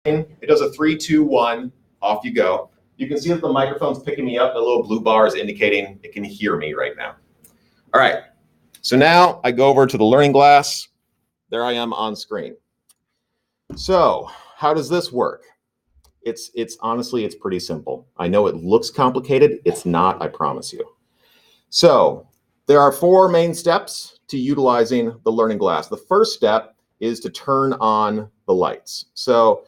It does a 3, 2, 1, off you go. You can see that the microphone's picking me up. The little blue bar is indicating it can hear me right now. All right, so now I go over to the learning glass. There I am on screen. So how does this work? It's honestly, it's pretty simple. I know it looks complicated. It's not, I promise you. So there are 4 main steps to utilizing the learning glass. The first step is to turn on the lights. So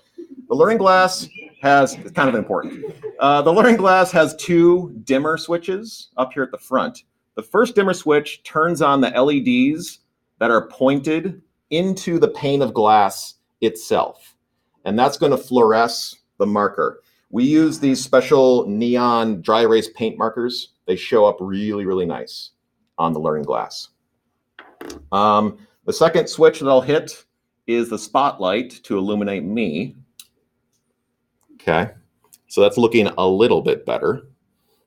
the learning glass has, it's kind of important. The learning glass has 2 dimmer switches up here at the front. The first dimmer switch turns on the LEDs that are pointed into the pane of glass itself. And that's going to fluoresce the marker. We use these special neon dry erase paint markers. They show up really, really nice on the learning glass. The second switch that I'll hit is the spotlight to illuminate me. Okay, so that's looking a little bit better.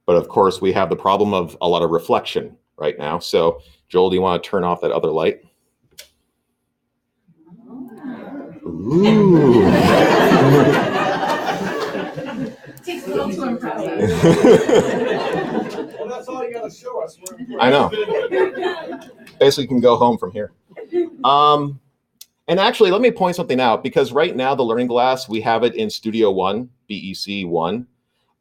But of course, we have the problem of a lot of reflection right now. So Joel, do you want to turn off that other light? Ooh. Takes a little to impress. Well, that's all you got to show us. I know. Basically, you can go home from here. And actually, let me point something out, because right now the learning glass, we have it in Studio One, BEC 1.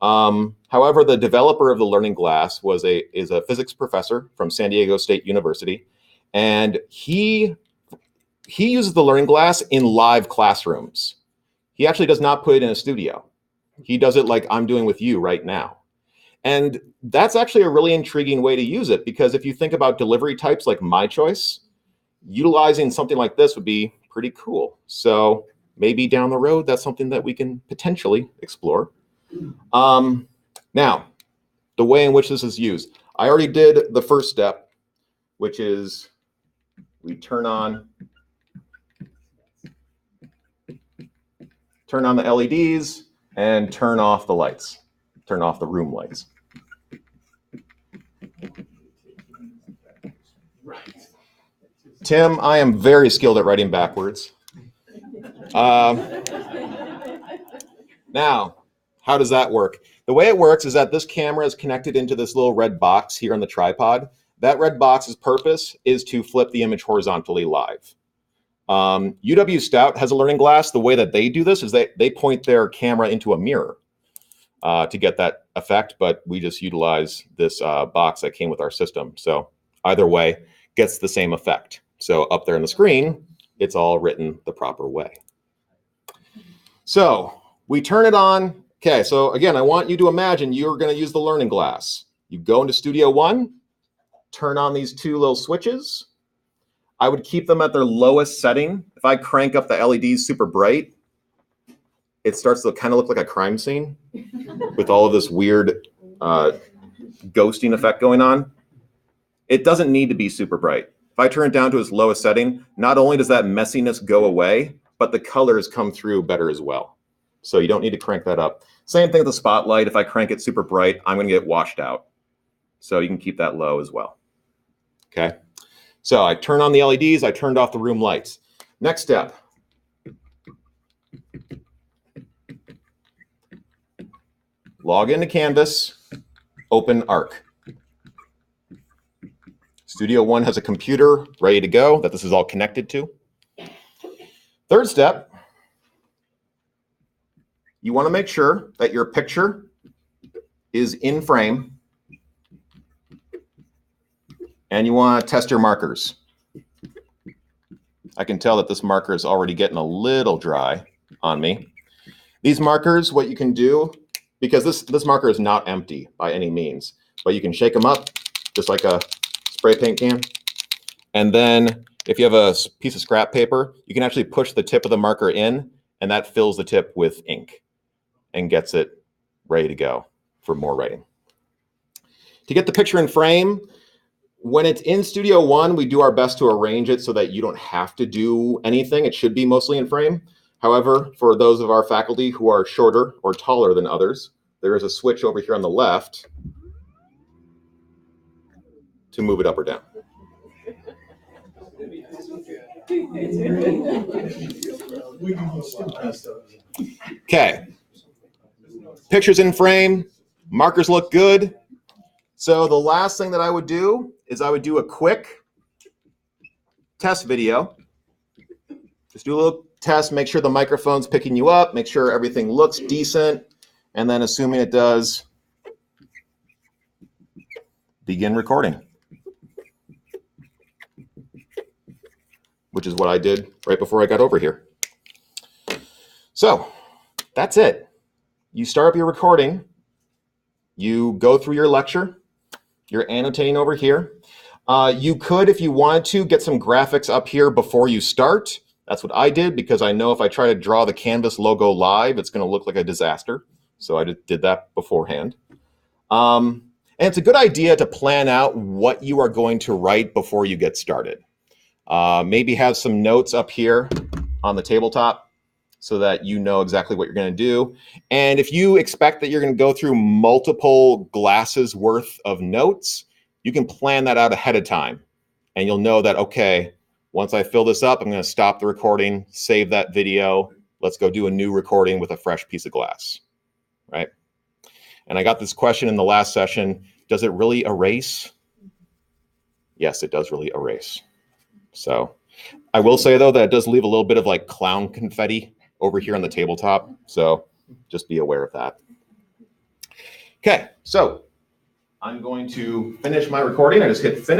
However, the developer of the learning glass is a physics professor from San Diego State University, and he uses the learning glass in live classrooms. He actually does not put it in a studio. He does it like I'm doing with you right now. And that's actually a really intriguing way to use it, because if you think about delivery types like my choice, utilizing something like this would be pretty cool. So maybe down the road, that's something that we can potentially explore. Now, the way in which this is used. I already did the first step, which is we turn on the LEDs and turn off the lights, turn off the room lights. Tim, I am very skilled at writing backwards. Now, how does that work? The way it works is that this camera is connected into this little red box here on the tripod. That red box's purpose is to flip the image horizontally live. UW Stout has a learning glass. The way that they do this is they point their camera into a mirror to get that effect, but we just utilize this box that came with our system. So either way, gets the same effect. So up there on the screen, it's all written the proper way. So we turn it on. Okay, so again, I want you to imagine you're going to use the learning glass. You go into Studio One, turn on these 2 little switches. I would keep them at their lowest setting. If I crank up the LEDs super bright, it starts to kind of look like a crime scene with all of this weird ghosting effect going on. It doesn't need to be super bright. If I turn it down to its lowest setting, not only does that messiness go away, but the colors come through better as well. So you don't need to crank that up. Same thing with the spotlight. If I crank it super bright, I'm going to get washed out. So you can keep that low as well. Okay. So I turn on the LEDs. I turned off the room lights. Next step. Log into Canvas. Open Arc. Studio One has a computer ready to go that this is all connected to. Third step, you want to make sure that your picture is in frame, and you want to test your markers. I can tell that this marker is already getting a little dry on me. These markers, what you can do, because this marker is not empty by any means, but you can shake them up just like a spray paint can. And then if you have a piece of scrap paper, you can actually push the tip of the marker in, and that fills the tip with ink and gets it ready to go for more writing. To get the picture in frame, when it's in Studio One, we do our best to arrange it so that you don't have to do anything. It should be mostly in frame. However, for those of our faculty who are shorter or taller than others, there is a switch over here on the left to move it up or down. Okay. Pictures in frame. Markers look good. So the last thing that I would do is I would do a quick test video. Just do a little test, make sure the microphone's picking you up, make sure everything looks decent, and then assuming it does, begin recording. Which is what I did right before I got over here. So that's it. You start up your recording, you go through your lecture, you're annotating over here. You could, if you wanted to, get some graphics up here before you start. That's what I did because I know if I try to draw the Canvas logo live, it's going to look like a disaster. So I just did that beforehand. And it's a good idea to plan out what you are going to write before you get started. Maybe have some notes up here on the tabletop so that you know exactly what you're going to do. And if you expect that you're going to go through multiple glasses worth of notes, you can plan that out ahead of time. And you'll know that, okay, once I fill this up, I'm going to stop the recording, save that video. Let's go do a new recording with a fresh piece of glass, right? And I got this question in the last session, does it really erase? Yes, it does really erase. So I will say, though, that it does leave a little bit of like clown confetti over here on the tabletop. So just be aware of that. Okay, so I'm going to finish my recording. I just hit finish.